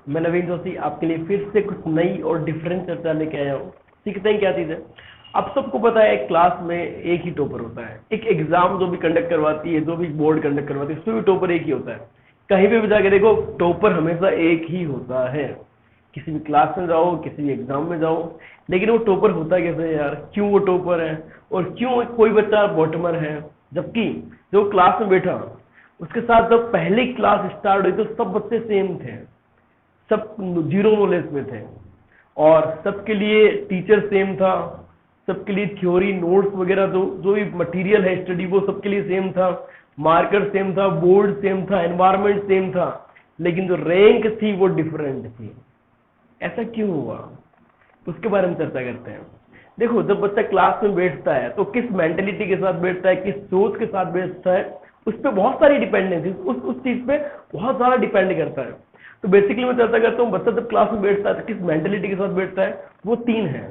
मैं नवीन जोशी आपके लिए फिर से कुछ नई और डिफरेंट चर्चा लेके आया हूँ। सीखते हैं क्या चीज़ है। आप सबको पता है क्लास में एक ही टॉपर होता है। एक एग्जाम जो भी कंडक्ट करवाती है, जो भी बोर्ड कंडक्ट करवाती है, उसमें भी टॉपर एक ही होता है। कहीं भी जाके देखो, टॉपर हमेशा एक ही होता है। किसी भी क्लास में जाओ, किसी भी एग्जाम में जाओ, लेकिन वो टॉपर होता कैसे है यार? क्यों वो टॉपर है और क्यों कोई बच्चा बॉटमर है? जबकि जो क्लास में बैठा, उसके साथ जब पहली क्लास स्टार्ट हुई तो सब बच्चे सेम थे, सब जीरो नॉलेज में थे और सबके लिए टीचर सेम था। सबके लिए थ्योरी नोट्स वगैरह जो जो भी मटेरियल है स्टडी, वो सबके लिए सेम था। मार्कर सेम था, बोर्ड सेम था, एनवायरनमेंट सेम था, लेकिन जो रैंक थी वो डिफरेंट थी। ऐसा क्यों हुआ? उसके बारे में चर्चा करते हैं। देखो, जब बच्चा क्लास में बैठता है तो किस मेंटेलिटी के साथ बैठता है, किस सोच के साथ बैठता है, उस पर बहुत सारी डिपेंडेंसी, उस चीज पे बहुत सारा डिपेंड करता है। तो बेसिकली मैं चर्चा करता हूँ, बच्चा जब क्लास में बैठता है तो किस मेंटेलिटी के साथ बैठता है। वो तीन है,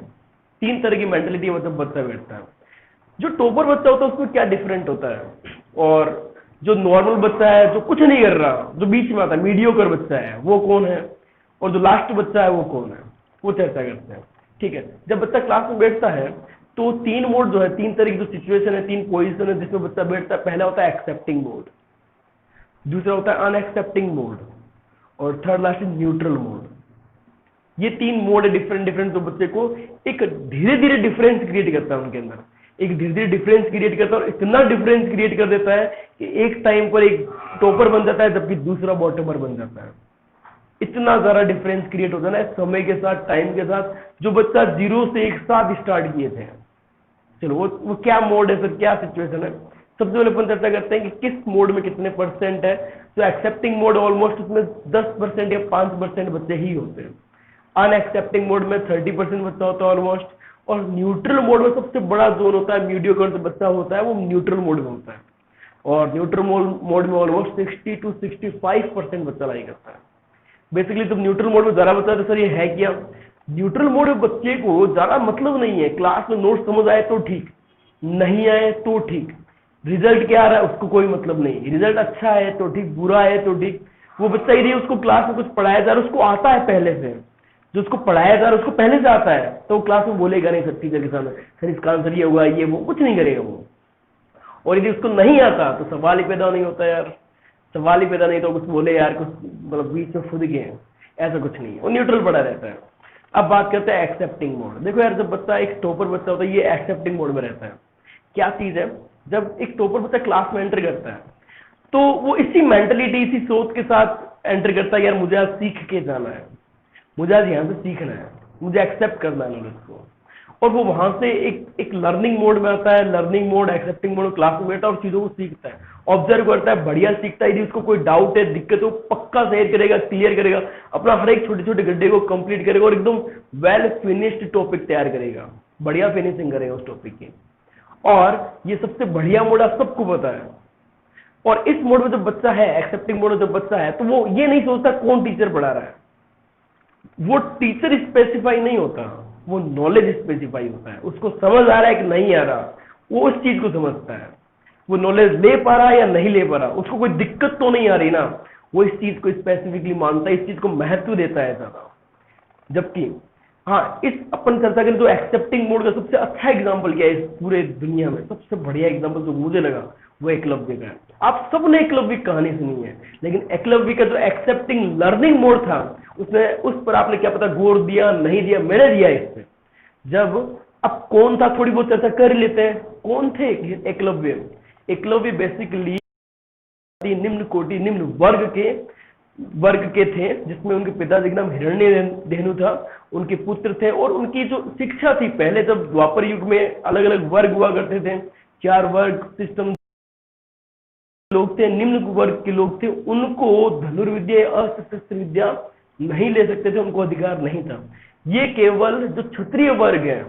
तीन तरह की मेंटेलिटी में जब बच्चा बैठता है। जो टॉपर बच्चा होता है उसमें क्या डिफरेंट होता है, और जो नॉर्मल बच्चा है जो कुछ नहीं कर रहा, जो बीच में आता है, मीडियोकर बच्चा है, वो कौन है, और जो लास्ट बच्चा है वो कौन है, वो चर्चा करते हैं। ठीक है। जब बच्चा क्लास में बैठता है तो तीन मोड जो है, तीन तरह की जो सिचुएशन है, तीन पोजीशन है जिसमें बच्चा बैठता है। पहला होता है एक्सेप्टिंग मोड, दूसरा होता है अनएक्सेप्टिंग मोड, और third last is neutral mode. ये तीन मोड है डिफरेंट डिफरेंट, जो बच्चे को एक धीरे धीरे डिफरेंस क्रिएट करता है उनके अंदर, एक धीरे धीरे डिफरेंस क्रिएट करता है, और इतना डिफरेंस क्रिएट कर देता है कि एक टाइम पर एक टॉपर बन जाता है जबकि दूसरा बॉटमर बन जाता है। इतना ज्यादा डिफरेंस क्रिएट होता है ना समय के साथ, टाइम के साथ। जो बच्चा जीरो से एक साथ स्टार्ट किए थे, चलो वो क्या मोड है, फिर क्या सिचुएशन है। सबसे पहले अपन चर्चा करते हैं कि किस मोड में कितने परसेंट है। तो एक्सेप्टिंग मोड ऑलमोस्ट उसमें 10% या 5% बच्चे ही होते हैं। अनएक्सेप्टिंग मोड में 30% बच्चा होता है ऑलमोस्ट, और न्यूट्रल मोड में सबसे बड़ा जोन होता है, मीडियोकर जो बच्चा होता है वो न्यूट्रल मोड में होता है, और न्यूट्रल मोड में ऑलमोस्ट 60 to 65% बच्चा लाई करता है। बेसिकली जब न्यूट्रल मोड में जरा बच्चा, तो सर ये है क्या? न्यूट्रल मोड में बच्चे को ज्यादा मतलब नहीं है, क्लास में नोट समझ आए तो ठीक, नहीं आए तो ठीक, रिजल्ट क्या आ रहा है उसको कोई मतलब नहीं, रिजल्ट अच्छा है तो ठीक, बुरा है तो ठीक। वो बच्चा ही नहीं, उसको क्लास में कुछ पढ़ाया जा रहा है, उसको आता है पहले से, जो उसको पढ़ाया जा रहा है उसको पहले से आता है, तो वो क्लास में बोलेगा नहीं सर, टीचर के सामने, सर इसका आंसर ये होगा, ये वो कुछ नहीं करेगा वो। और यदि उसको नहीं आता तो सवाल ही पैदा नहीं होता यार, सवाल ही पैदा नहीं तो कुछ बोले यार, कुछ मतलब बीच में फुद गए, ऐसा कुछ नहीं है, वो न्यूट्रल पड़ा रहता है। अब बात करते हैं एक्सेप्टिंग मोड। देखो यार, जब बच्चा एक टॉपर बच्चा होता है ये एक्सेप्टिंग मोड में रहता है। क्या चीज है? जब एक टॉपर बच्चा क्लास में एंटर करता है तो वो इसी मेंटलिटी, इसी सोच के साथ एंटर करता है, यार मुझे आज सीख के जाना है, मुझे आज यहाँ से सीखना है, मुझे एक्सेप्ट करना है नॉलेज को। और वो वहां से एक लर्निंग मोड में आता है, learning mode, accepting mode, class में बैठा और चीजों को सीखता है, ऑब्जर्व करता है, बढ़िया सीखता है। यदि उसको कोई डाउट है, दिक्कत है, वो पक्का शेयर करेगा, क्लियर करेगा, अपना हर एक छोटे छोटे गड्ढे को कंप्लीट करेगा और एकदम वेल फिनिश्ड टॉपिक तैयार करेगा, बढ़िया फिनिशिंग करेगा उस टॉपिक की। और ये सबसे बढ़िया मोड आप सबको पता है। और इस मोड में जब बच्चा है, एक्सेप्टिंग मोड में जब बच्चा है, तो वो ये नहीं सोचता कौन टीचर पढ़ा रहा है, वो टीचर स्पेसिफाई नहीं होता, वो नॉलेज स्पेसिफाई होता है। उसको समझ आ रहा है कि नहीं आ रहा, वो उस चीज को समझता है, वो नॉलेज ले पा रहा है या नहीं ले पा रहा, उसको कोई दिक्कत तो नहीं आ रही ना, वो इस चीज को स्पेसिफिकली मानता है, इस चीज को महत्व देता है ज्यादा। जबकि हाँ, इस अपन चर्चा करें तो एक्सेप्टिंग मोड का सबसे अच्छा एग्जाम्पल क्या है इस पूरे दुनिया में, सबसे बढ़िया एग्जाम्पल जो मुझे लगा वो एकलव्य का है। आप सबने एकलव्य की कहानी सुनी है, लेकिन एकलव्य का जो एक्सेप्टिंग लर्निंग मोड था, उसने उस पर आपने क्या पता गौर दिया नहीं दिया? मैंने दिया इस पे। जब अब कौन था, थोड़ी बहुत चर्चा कर लेते हैं। कौन थे एकलव्य? एकलव्य बेसिकली निम्न कोटि, निम्न वर्ग के थे, जिसमें उनके पिताजी का नाम हिरण्यधेनु था, उनके पुत्र थे, और उनकी जो शिक्षा थी, पहले जब द्वापर युग में अलग अलग वर्ग हुआ करते थे, 4 वर्ग सिस्टम लोग थे, निम्न वर्ग के लोग थे, उनको धनुर्विद्या, अस्त्र विद्या नहीं ले सकते थे, उनको अधिकार नहीं था। ये केवल जो क्षत्रिय वर्ग है,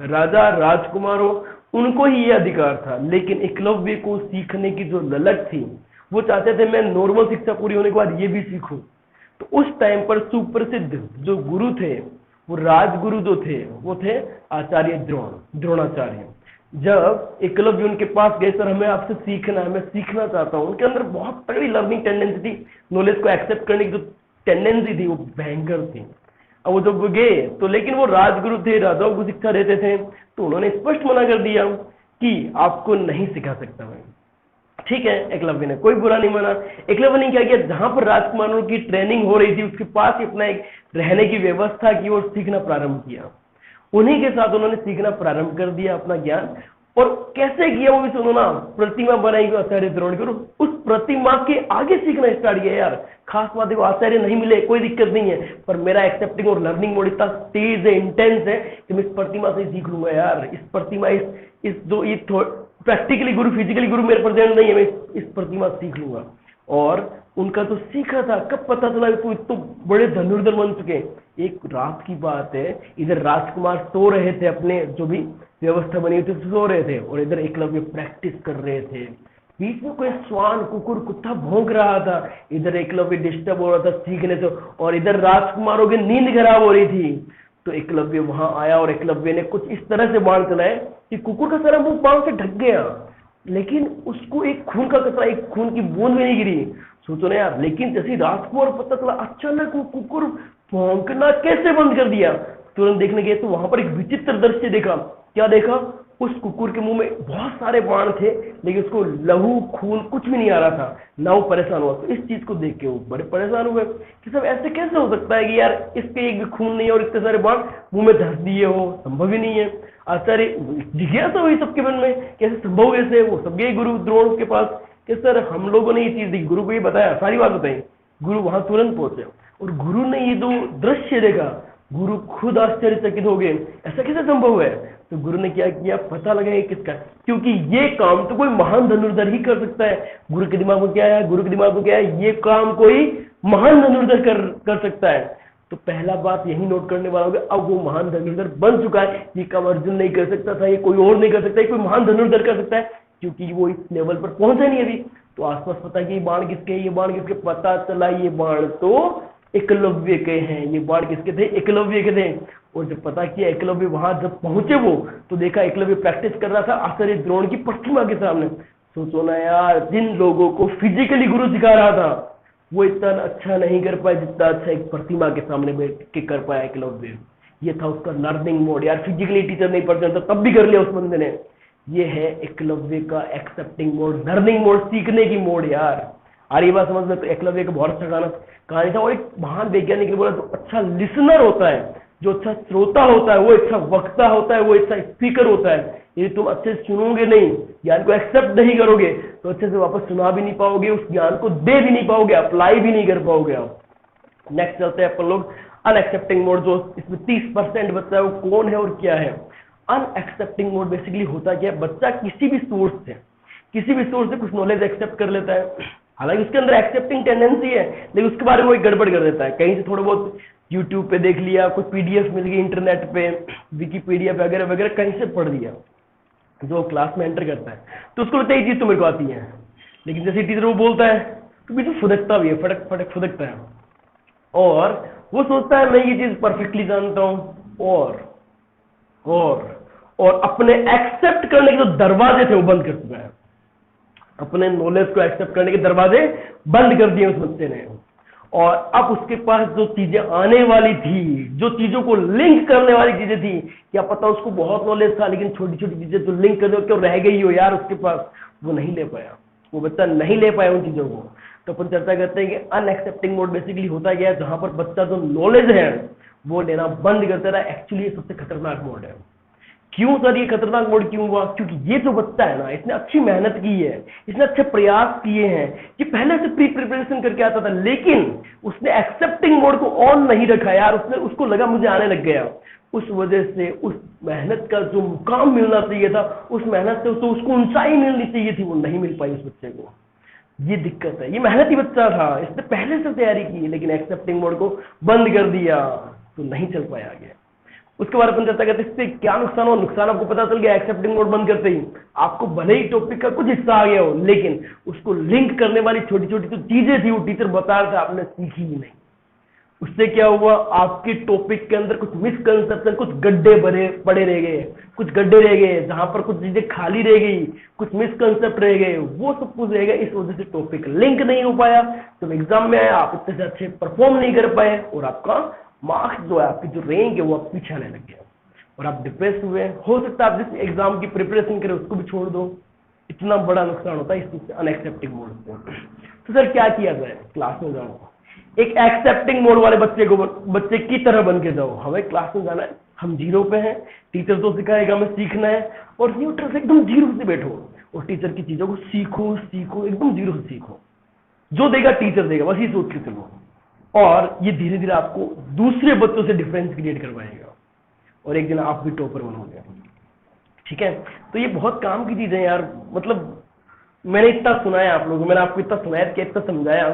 राजा राजकुमारों, उनको ही ये अधिकार था। लेकिन एकलव्य को सीखने की जो ललक थी, वो चाहते थे मैं नॉर्मल शिक्षा पूरी होने के बाद ये भी सीखूं। तो उस टाइम पर सुप्रसिद्ध जो गुरु थे, वो राजगुरु जो थे, वो थे आचार्य द्रोणाचार्य। जब एकलव्य उनके पास गए, सर हमें आपसे सीखना है, मैं सीखना चाहता हूँ, उनके अंदर बहुत तगड़ी लर्निंग टेंडेंसी थी, नॉलेज को एक्सेप्ट करने की जो टेंडेंसी थी वो भयंकर थी। अब वो जब गए तो, लेकिन वो राजगुरु थे, राजाओं को शिक्षा देते थे, तो उन्होंने स्पष्ट मना कर दिया कि आपको नहीं सिखा सकता मैं। ठीक है, एकलव्य ने कोई बुरा नहीं माना। एकलव्य ने क्या किया, जहां पर राजकुमारों की ट्रेनिंग हो रही थी उसके पास ही अपना एक रहने की व्यवस्था की और सीखना प्रारंभ किया। उन्हीं के साथ उन्होंने सीखना प्रारंभ कर दिया अपना ज्ञान। और कैसे किया वो भी सुनो ना, प्रतिमा बनाई आचार्य द्रोण की, और उस प्रतिमा के आगे सीखना स्टार्ट किया। यार खास बात है, वो आचार्य नहीं मिले कोई दिक्कत नहीं है, पर मेरा एक्सेप्टिंग और लर्निंग मोड इतना तेज है, इंटेंस है कि मैं इस प्रतिमा से ही सीख लूंगा। यार इस प्रतिमा इस जो ये प्रैक्टिकली गुरु, फिजिकली गुरु मेरे प्रेजेंट नहीं है, मैं इस प्रतिमा सीख लूंगा। और उनका तो सीखा था, कब पता चला कि तो बड़े धनुर्धर बन चुके। एक रात की बात है, इधर राजकुमार सो रहे थे, अपने जो भी व्यवस्था बनी हुई थी सो रहे थे, और इधर एकलव्य प्रैक्टिस कर रहे थे। बीच में कोई स्वान, कुकुर, कुत्ता भौंक रहा था, इधर एकलव्य डिस्टर्ब हो रहा था सीखने से, और इधर राजकुमारों की नींद खराब हो रही थी। तो एकलव्य वहां आया और एकलव्य ने कुछ इस तरह से बाण चलाए कि कुकुर का सारा मुंह बाण से ढक गया, लेकिन उसको एक खून का कतरा, एक खून की बूंद भी नहीं गिरी। सोचो ना यार, लेकिन जैसे राजकुमार पता चला, अचानक वो कुकुर भौंकना कैसे बंद कर दिया। तुरंत देखने गए तो वहां पर एक विचित्र दृश्य देखा। क्या देखा, उस कुकुर के मुंह में बहुत सारे बाण थे, लेकिन उसको लहू खून कुछ भी नहीं आ रहा था, ना वो परेशान हुआ। तो इस चीज को देख के वो बड़े परेशान हुए कि सब ऐसे कैसे हो सकता है कि यार इसके एक भी खून नहीं है और इतने सारे बाण मुंह में धस दिए हो, संभव ही नहीं है। आचार्य जिज्ञासा हुई सबके मन में, कैसे संभव, कैसे वो सब गए गुरु द्रोण के पास कि सर हम लोगों ने ये चीज देखी, गुरु को ये बताया, सारी बात बताई। गुरु वहां तुरंत पहुंचे और गुरु ने ये जो दृश्य देखा, गुरु खुद आश्चर्यचकित हो गए, ऐसा कैसे संभव है। तो गुरु ने क्या किया, पता लगाया किसका, क्योंकि ये काम तो कोई महान धनुर्धर ही कर सकता है। गुरु के दिमाग में क्या है, गुरु के दिमाग में क्या है, ये काम कोई महान धनुर्धर कर सकता है। तो पहला बात यही नोट करने वाला होगा, अब वो महान धनुर्धर बन चुका है। ये काम अर्जुन नहीं कर सकता था, ये कोई और नहीं कर सकता, ये कोई महान धनुर्धर कर सकता है, क्योंकि वो इस लेवल पर पहुंचा नहीं अभी। तो आसपास पता कि ये बाण किसके, ये बाण किसके, पता चला ये बाण तो एकलव्य के हैं। ये बाण किसके थे, एकलव्य के थे। और जब पता किया एकलव्य, वहां जब पहुंचे वो, तो देखा एकलव्य प्रैक्टिस कर रहा था आचार्य द्रोण की प्रतिमा के सामने। सोचो ना यार, जिन लोगों को फिजिकली गुरु सिखा रहा था वो इतना अच्छा नहीं कर पाया जितना अच्छा एक प्रतिमा के सामने बैठ के कर पाया एकलव्य। ये था उसका लर्निंग मोड। यार फिजिकली टीचर नहीं पढ़ सकता तब भी कर लिया उस बंदे ने। ये है एकलव्य का एक्सेप्टिंग मोड, लर्निंग मोड, सीखने की मोड। यार आ रही बात समझ में। तो एकलव्य का बहुत अच्छा कहानी था। और एक महान वैज्ञानिक ने बोला, जो अच्छा लिसनर होता है, जो अच्छा श्रोता होता है, वो अच्छा वक्ता होता है, वो अच्छा स्पीकर होता है। यदि तुम अच्छे से सुनोगे नहीं, ज्ञान को एक्सेप्ट नहीं करोगे, तो अच्छे से वापस सुना भी नहीं पाओगे, उस ज्ञान को दे भी नहीं पाओगे, अप्लाई भी नहीं कर पाओगे आप। नेक्स्ट चलते हैं अपन लोग अनएक्सेप्टिंग मोड, जो इसमें 30% बच्चा है वो कौन है और क्या है। अनएक्सेप्टिंग मोड बेसिकली होता क्या है, बच्चा किसी भी सोर्स से कुछ नॉलेज एक्सेप्ट कर लेता है, हालांकि उसके अंदर एक्सेप्टिंग टेंडेंसी है, लेकिन उसके बारे में वो एक गड़बड़ कर देता है। कहीं से थोड़ा बहुत यूट्यूब पे देख लिया, कुछ पीडीएफ मिल गई इंटरनेट पे, विकीपीडिया वगैरह वगैरह कहीं से पढ़ लिया, जो क्लास में एंटर करता है तो उसको लगता है ये चीज तो मेरे को आती है। लेकिन जैसे टीचर वो बोलता है तो बीच में फुदकता भी है, फटक फटक फुदकता है, और वो सोचता है मैं ये चीज परफेक्टली जानता हूं, और अपने एक्सेप्ट करने के जो दरवाजे थे वो बंद कर चुका है। अपने नॉलेज को एक्सेप्ट करने के दरवाजे बंद कर दिए उस बच्चे ने। और अब उसके पास जो चीजें आने वाली थी, जो चीजों को लिंक करने वाली चीजें थी, क्या पता उसको बहुत नॉलेज था, लेकिन छोटी छोटी चीजें जो लिंक करने क्यों रह गई हो यार उसके पास, वो नहीं ले पाया, वो बच्चा नहीं ले पाया उन चीजों को। तो अपन चर्चा करते हैं कि अनएक्सेप्टिंग मोड बेसिकली होता गया जहां पर बच्चा जो नॉलेज है वो लेना बंद करता रहा। एक्चुअली ये सबसे खतरनाक मोड है। क्यों सर ये खतरनाक मोड क्यों हुआ? क्योंकि ये जो बच्चा है ना, इसने अच्छी मेहनत की है, इसने अच्छे प्रयास किए हैं, कि पहले से प्री प्रिपरेशन करके आता था, लेकिन उसने एक्सेप्टिंग मोड को ऑन नहीं रखा यार। उसको लगा मुझे आने लग गया, उस वजह से उस मेहनत का जो मुकाम मिलना चाहिए था, उस मेहनत से तो उसको ऊंचाई मिलनी चाहिए थी, वो नहीं मिल पाई उस बच्चे को। ये दिक्कत है। ये मेहनती बच्चा था, इसने पहले से तैयारी की, लेकिन एक्सेप्टिंग मोड को बंद कर दिया तो नहीं चल पाया आगे। उसके बारे में चर्चा करते हैं इससे क्या नुकसान हो। नुकसान आपको पता चल गया, एक्सेप्टिंग मोड बंद करते ही आपको भले ही टॉपिक का कुछ हिस्सा आ गया हो, लेकिन उसको लिंक करने वाली छोटी छोटी जो चीजें थी वो टीचर बता रहा था, आपने सीखी ही नहीं। उससे क्या हुआ, आपके टॉपिक के अंदर कुछ मिसकंसेप्शन, कुछ गड्ढे पड़े रह गए, कुछ गड्ढे रह गए जहां पर कुछ चीजें खाली रह गई, कुछ मिसकंसेप्ट रह गए, वो सब कुछ रह गया। इस वजह से टॉपिक लिंक नहीं हो पाया, जब एग्जाम में आए आप इतने से अच्छे परफॉर्म नहीं कर पाए और आपका मार्क्स जो है, आपकी जो रैंक है वो आप पीछे आने लग गया और आप डिप्रेस हुए। हो सकता है आप जिस एग्जाम की प्रिपरेशन करें उसको भी छोड़ दो। इतना बड़ा नुकसान होता है इस चीज से, अनएक्सेप्टिंग मोड से। तो सर क्या किया जाए? क्लास में जाओ, एक एक्सेप्टिंग मोड वाले बच्चे की तरह बन के जाओ। हमें क्लास में जाना है, हम जीरो पे हैं, टीचर तो सिखाएगा, हमें सीखना है और न्यूट्रल से एकदम जीरो से बैठो और टीचर की चीजों को सीखो सीखो, एकदम जीरो से सीखो। जो देगा टीचर देगा, बस ये सोच के चलो। और ये धीरे धीरे आपको दूसरे बच्चों से डिफरेंस क्रिएट करवाएगा और एक दिन आप भी टॉपर बनोगे। ठीक है, तो ये बहुत काम की चीजें यार। मतलब मैंने इतना सुनाया आप लोगों को, मैंने आपको इतना सुनाया कि इतना समझाया,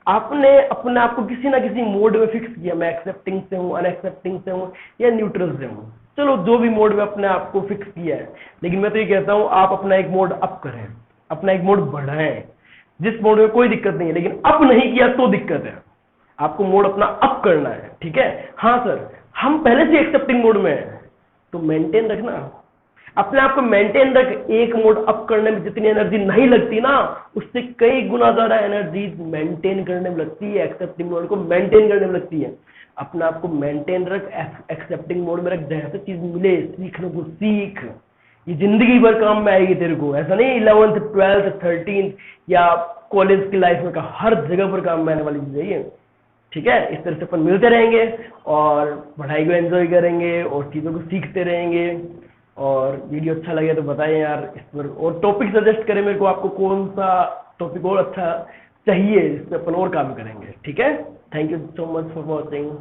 आपने अपने आप को किसी ना किसी मोड में फिक्स किया। मैं एक्सेप्टिंग से हूँ, अनएक्सेप्टिंग से हूँ या न्यूट्रल से हूँ। चलो जो भी मोड में अपने आप को फिक्स किया है, लेकिन मैं तो ये कहता हूँ आप अपना एक मोड अप करें, अपना एक मोड बढ़ाएं। जिस मोड में कोई दिक्कत नहीं है, लेकिन अप नहीं किया तो दिक्कत है। आपको मोड अपना अप करना है। ठीक है, हाँ सर हम पहले से एक्सेप्टिंग मोड में है तो मेंटेन रखना, अपने आप को मेंटेन रख। एक मोड अप करने में जितनी एनर्जी नहीं लगती ना, उससे कई गुना ज्यादा एनर्जी मेंटेन करने में लगती है, एक्सेप्टिंग मोड को मेंटेन करने में लगती है। अपने आप को मेंटेन रख, एक्सेप्टिंग मोड में रख। जैसे चीज मिले सीखने को सीख, ये जिंदगी भर काम में आएगी तेरे को। ऐसा नहीं 11th 12th 13th या कॉलेज की लाइफ में का, हर जगह पर काम में आने वाली चीज है ये। ठीक है, इस तरह से अपन मिलते रहेंगे और पढ़ाई को एंजॉय करेंगे और चीजों को सीखते रहेंगे। और वीडियो अच्छा लगे तो बताएं यार इस पर, और टॉपिक सजेस्ट करें मेरे को, आपको कौन सा टॉपिक और अच्छा चाहिए जिस पर अपन और काम करेंगे। ठीक है, thank you so much for watching.